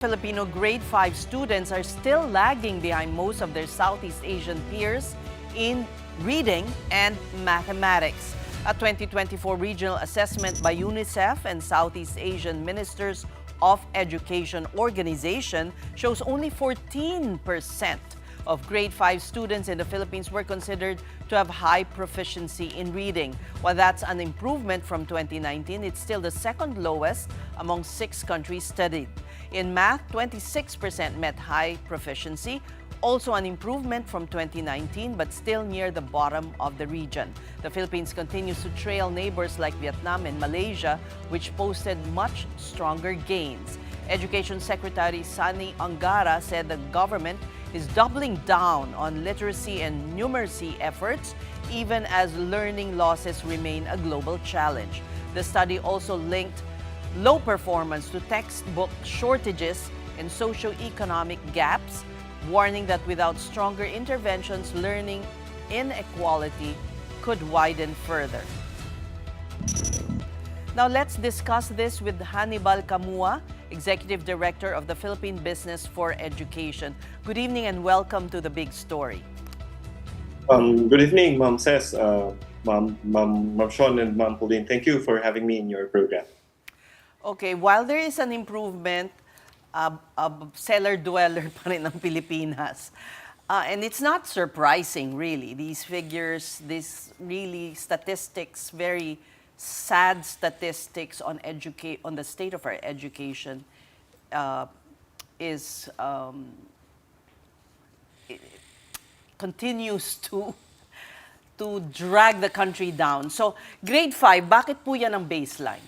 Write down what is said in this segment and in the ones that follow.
Filipino grade 5 students are still lagging behind most of their Southeast Asian peers in reading and mathematics. A 2024 regional assessment by UNICEF and Southeast Asian Ministers of Education organization shows only 14% of grade 5 students in the Philippines were considered to have high proficiency in reading. While that's an improvement from 2019, it's still the second lowest among 6 countries studied. In math, 26% met high proficiency, also an improvement from 2019 but still near the bottom of the region. The Philippines continues to trail neighbors like Vietnam and Malaysia, which posted much stronger gains. Education Secretary Sani Angara said the government is doubling down on literacy and numeracy efforts, even as learning losses remain a global challenge. The study also linked low performance to textbook shortages and socioeconomic gaps, warning that without stronger interventions, learning inequality could widen further. Now let's discuss this with Hanibal Camua, Executive Director of the Philippine Business for Education. Good evening and welcome to The Big Story. Good evening, Ma'am Ses, Ma'am Sean, and Ma'am Pauline. Thank you for having me in your program. Okay, while there is an improvement, cellar-dweller pa rin ang Pilipinas. And it's not surprising, really. These figures, these really statistics, very sad statistics on the state of our education continues to drag the country down. So, grade 5, bakit po yan ang baseline?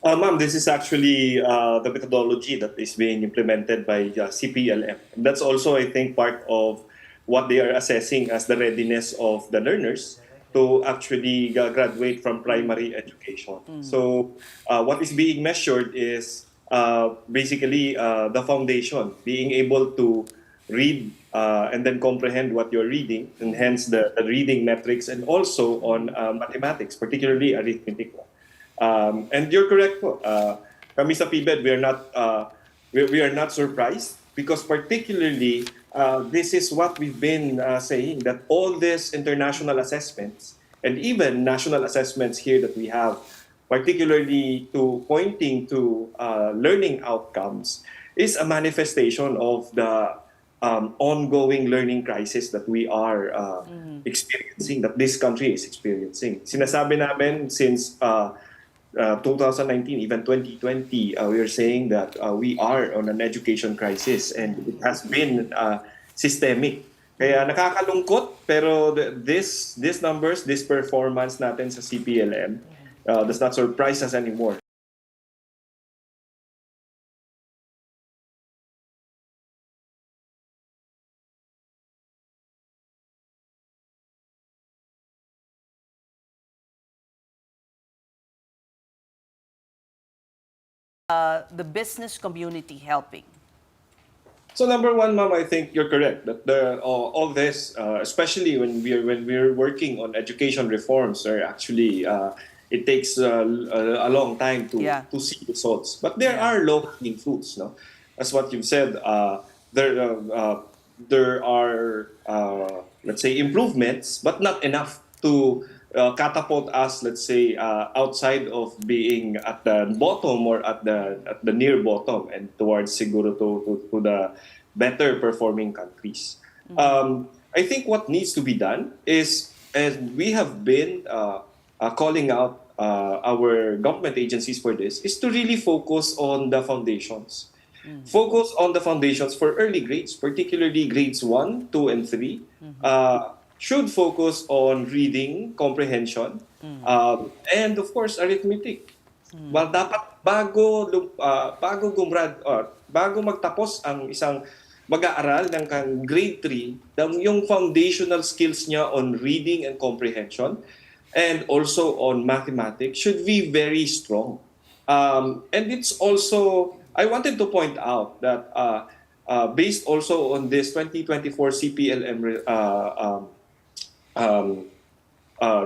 Ma'am, this is actually the methodology that is being implemented by CPLM. That's also, I think, part of what they are assessing as the readiness of the learners to actually graduate from primary education. So what is being measured is basically the foundation, being able to read and then comprehend what you're reading, and hence the reading metrics, and also on mathematics, particularly arithmetic. And you're correct po. Kami sa PBed, we are not surprised because particularly this is what we've been saying, that all these international assessments and even national assessments here that we have, particularly to pointing to learning outcomes, is a manifestation of the ongoing learning crisis that we are experiencing, that this country is experiencing. Sinasabi namin since 2019, even 2020, we are saying that we are on an education crisis and it has been systemic. Kaya nakakalungkot, pero these numbers, this performance natin sa CPLM does not surprise us anymore. The business community helping? So number one, Ma'am, I think you're correct that all this, especially when we're working on education reforms, are actually it takes a long time to see results. But there are low-hanging fruits, no? As what you've said, there are let's say improvements, but not enough to catapult us, let's say, outside of being at the bottom or at the near bottom and towards siguro to the better performing countries. I think what needs to be done is, as we have been calling out our government agencies for this, is to really focus on the foundations. Focus on the foundations for early grades, particularly grades 1, 2, and 3. Should focus on reading, comprehension, and of course arithmetic. Well, dapat bago magtapos ang isang mag-aaral ng grade 3, yung foundational skills niya on reading and comprehension and also on mathematics should be very strong. And it's also, I wanted to point out that based also on this 2024 CPLM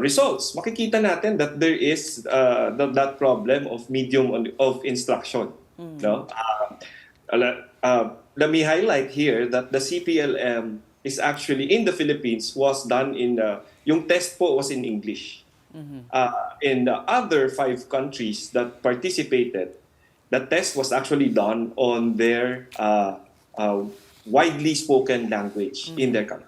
results, makikita natin that there is that problem of medium of instruction. No? Let me highlight here that the CPLM is actually in the Philippines was done in yung test po was in English. In the other 5 countries that participated, the test was actually done on their widely spoken language in their country.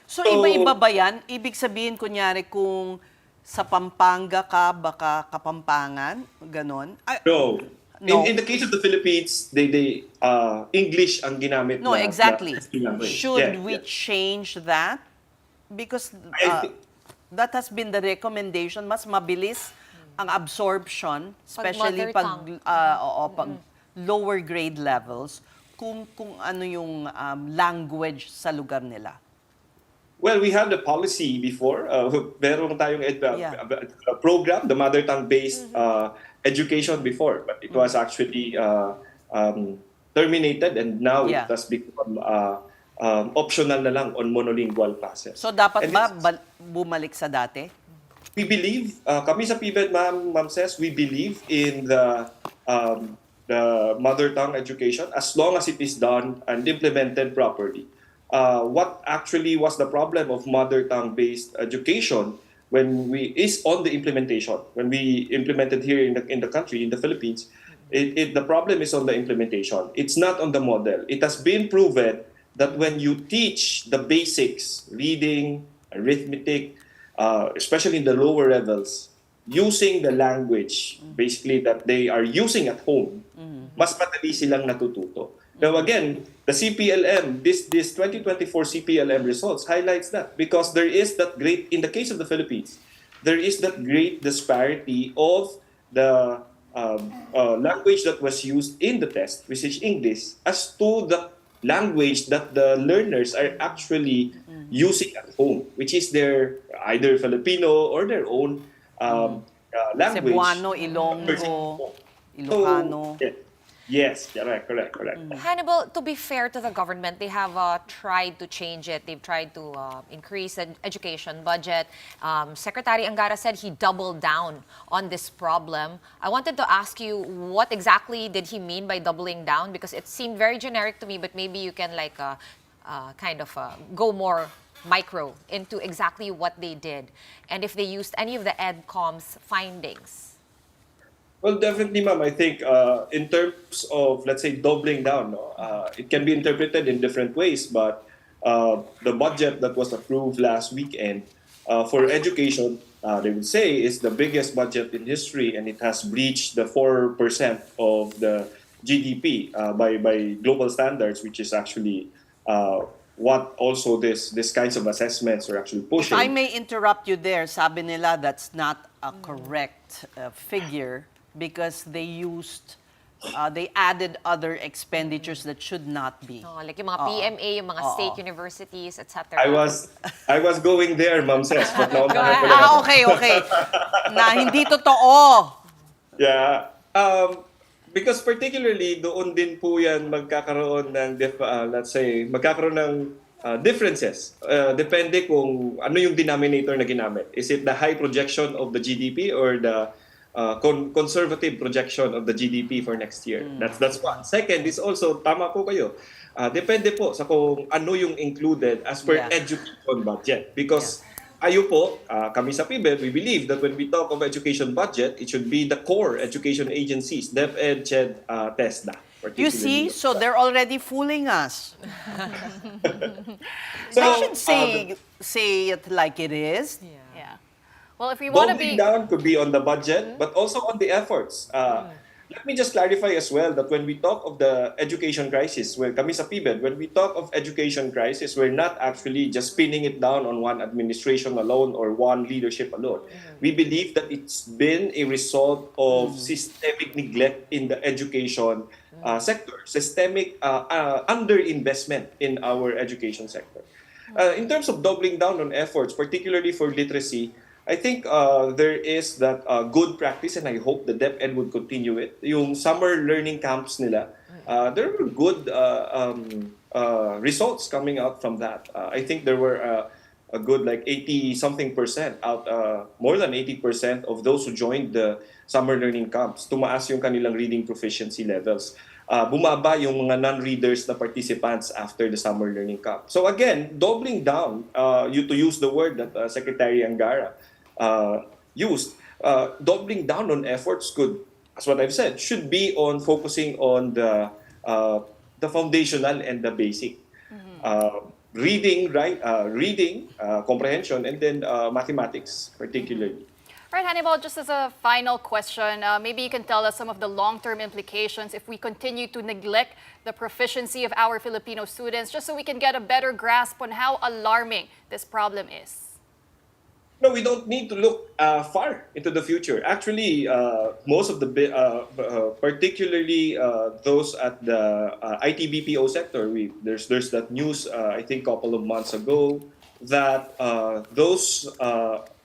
So, iba-iba ba yan? Ibig sabihin, kunyari, kung sa Pampanga ka, baka Kapampangan, ganon? No. No. In the case of the Philippines, they English ang ginamit No, na exactly. testing language. Should Yeah, we yeah. change that? Because I thi- that has been the recommendation. Mas mabilis ang absorption, especially mother tongue. pag lower grade levels, kung ano yung language sa lugar nila. Well, we had the policy before. Meron tayong Yeah. program, the mother tongue-based education before, but it was actually terminated, and now Yeah. it has become optional na lang on monolingual classes. So, dapat And ba this- bumalik sa dati? we believe, kami sa PBed, Ma'am says, we believe in the mother tongue education as long as it is done and implemented properly. What actually was the problem of mother tongue based education is on the implementation. When we implemented here in the country, in the Philippines, the problem is on the implementation. It's not on the model. It has been proven that when you teach the basics, reading, arithmetic, especially in the lower levels, using the language basically that they are using at home, mas madali silang natututo. Now again, the CPLM, this 2024 CPLM results highlights that, because there is that great, in the case of the Philippines, there is that great disparity of the language that was used in the test, which is English, as to the language that the learners are actually using at home, which is their either Filipino or their own language. Cebuano, Ilonggo, Ilocano. So, yes, correct. Hannibal, to be fair to the government, they have tried to change it. They've tried to increase the education budget. Secretary Angara said he doubled down on this problem. I wanted to ask you, what exactly did he mean by doubling down? Because it seemed very generic to me, but maybe you can go more micro into exactly what they did and if they used any of the EdCom's findings. Well, definitely, ma'am. I think in terms of, let's say, doubling down, it can be interpreted in different ways. But the budget that was approved last weekend for education, they would say, is the biggest budget in history, and it has breached the 4% of the GDP by global standards, which is actually what also this kinds of assessments are actually pushing. If I may interrupt you there, sabi nila that's not a correct figure because they added other expenditures that should not be. Like yung mga PMA, yung mga state universities, etc. I was going there, Ma'am Ses, but now Okay. Na hindi totoo. Yeah. Because particularly doon din po yan magkakaroon ng magkakaroon ng differences. Depende kung ano yung denominator na ginamit. Is it the high projection of the GDP or the conservative projection of the GDP for next year? That's one. Second is also, tama po kayo, depende po sa kung ano yung included as per education budget. Because ayo po, kami sa PBed, we believe that when we talk of education budget, it should be the core education agencies, DepEd, CHED, TESDA. You see, so they're already fooling us. So, They should say it like it is. Yeah. Well, if we want to doubling be... down could be on the budget, but also on the efforts. Let me just clarify as well that when we talk of the education crisis, kami sa PBed, when we talk of education crisis, we're not actually just pinning it down on one administration alone or one leadership alone. We believe that it's been a result of systemic neglect in the education sector, systemic underinvestment in our education sector. In terms of doubling down on efforts, particularly for literacy, I think there is that good practice, and I hope the DepEd would continue it. Yung summer learning camps nila, there were good results coming out from that. I think there were a good 80-something% out, more than 80% of those who joined the summer learning camps, tumaas yung kanilang reading proficiency levels. bumaba yung mga non-readers na participants after the summer learning camp. So again, doubling down, to use the word that Secretary Angara used, doubling down on efforts could, as what I've said, should be on focusing on the foundational and the basic. Reading, comprehension, and then mathematics particularly. Right, Hannibal, just as a final question, maybe you can tell us some of the long-term implications if we continue to neglect the proficiency of our Filipino students, just so we can get a better grasp on how alarming this problem is. No, we don't need to look far into the future. Actually, most of the, particularly those at the IT BPO sector, there's that news I think a couple of months ago that those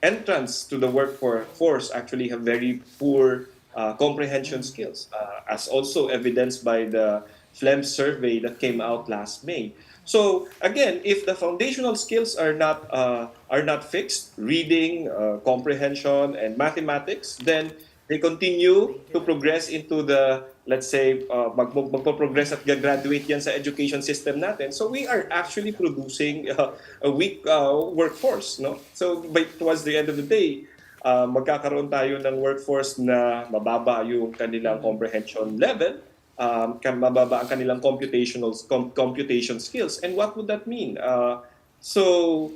entrants to the workforce actually have very poor comprehension skills, as also evidenced by the FLEM survey that came out last May. So again, if the foundational skills are not fixed, reading, comprehension, and mathematics, then they continue to progress into the, let's say, magpo-progress at graduate yan sa education system natin. So we are actually producing a weak workforce, no? So towards the end of the day, magkakaroon tayo ng workforce na mababa yung kanilang comprehension level, mababa ang kanilang computation skills. And what would that mean? So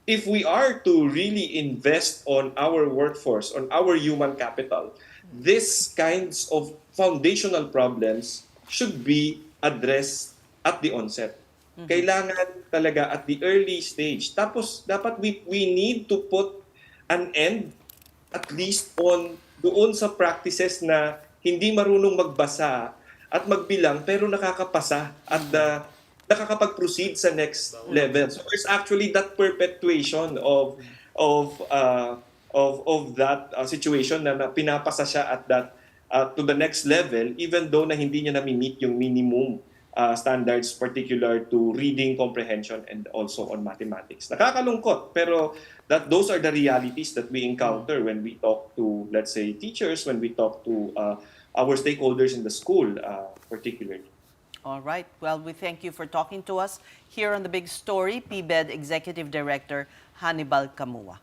if we are to really invest on our workforce, on our human capital, these kinds of foundational problems should be addressed at the onset. Kailangan talaga at the early stage. Tapos dapat we need to put an end at least on doon sa practices na hindi marunong magbasa at magbilang pero nakakapasa at nakakapag-proceed sa next level. So there's actually that perpetuation of that situation na pinapasa siya at that to the next level even though na hindi niya nami-meet yung minimum standards particular to reading, comprehension, and also on mathematics. Nakakalungkot pero those are the realities that we encounter when we talk to, let's say, teachers, when we talk to our stakeholders in the school, particularly. All right. Well, we thank you for talking to us here on The Big Story, PBed Executive Director Hanibal Camua.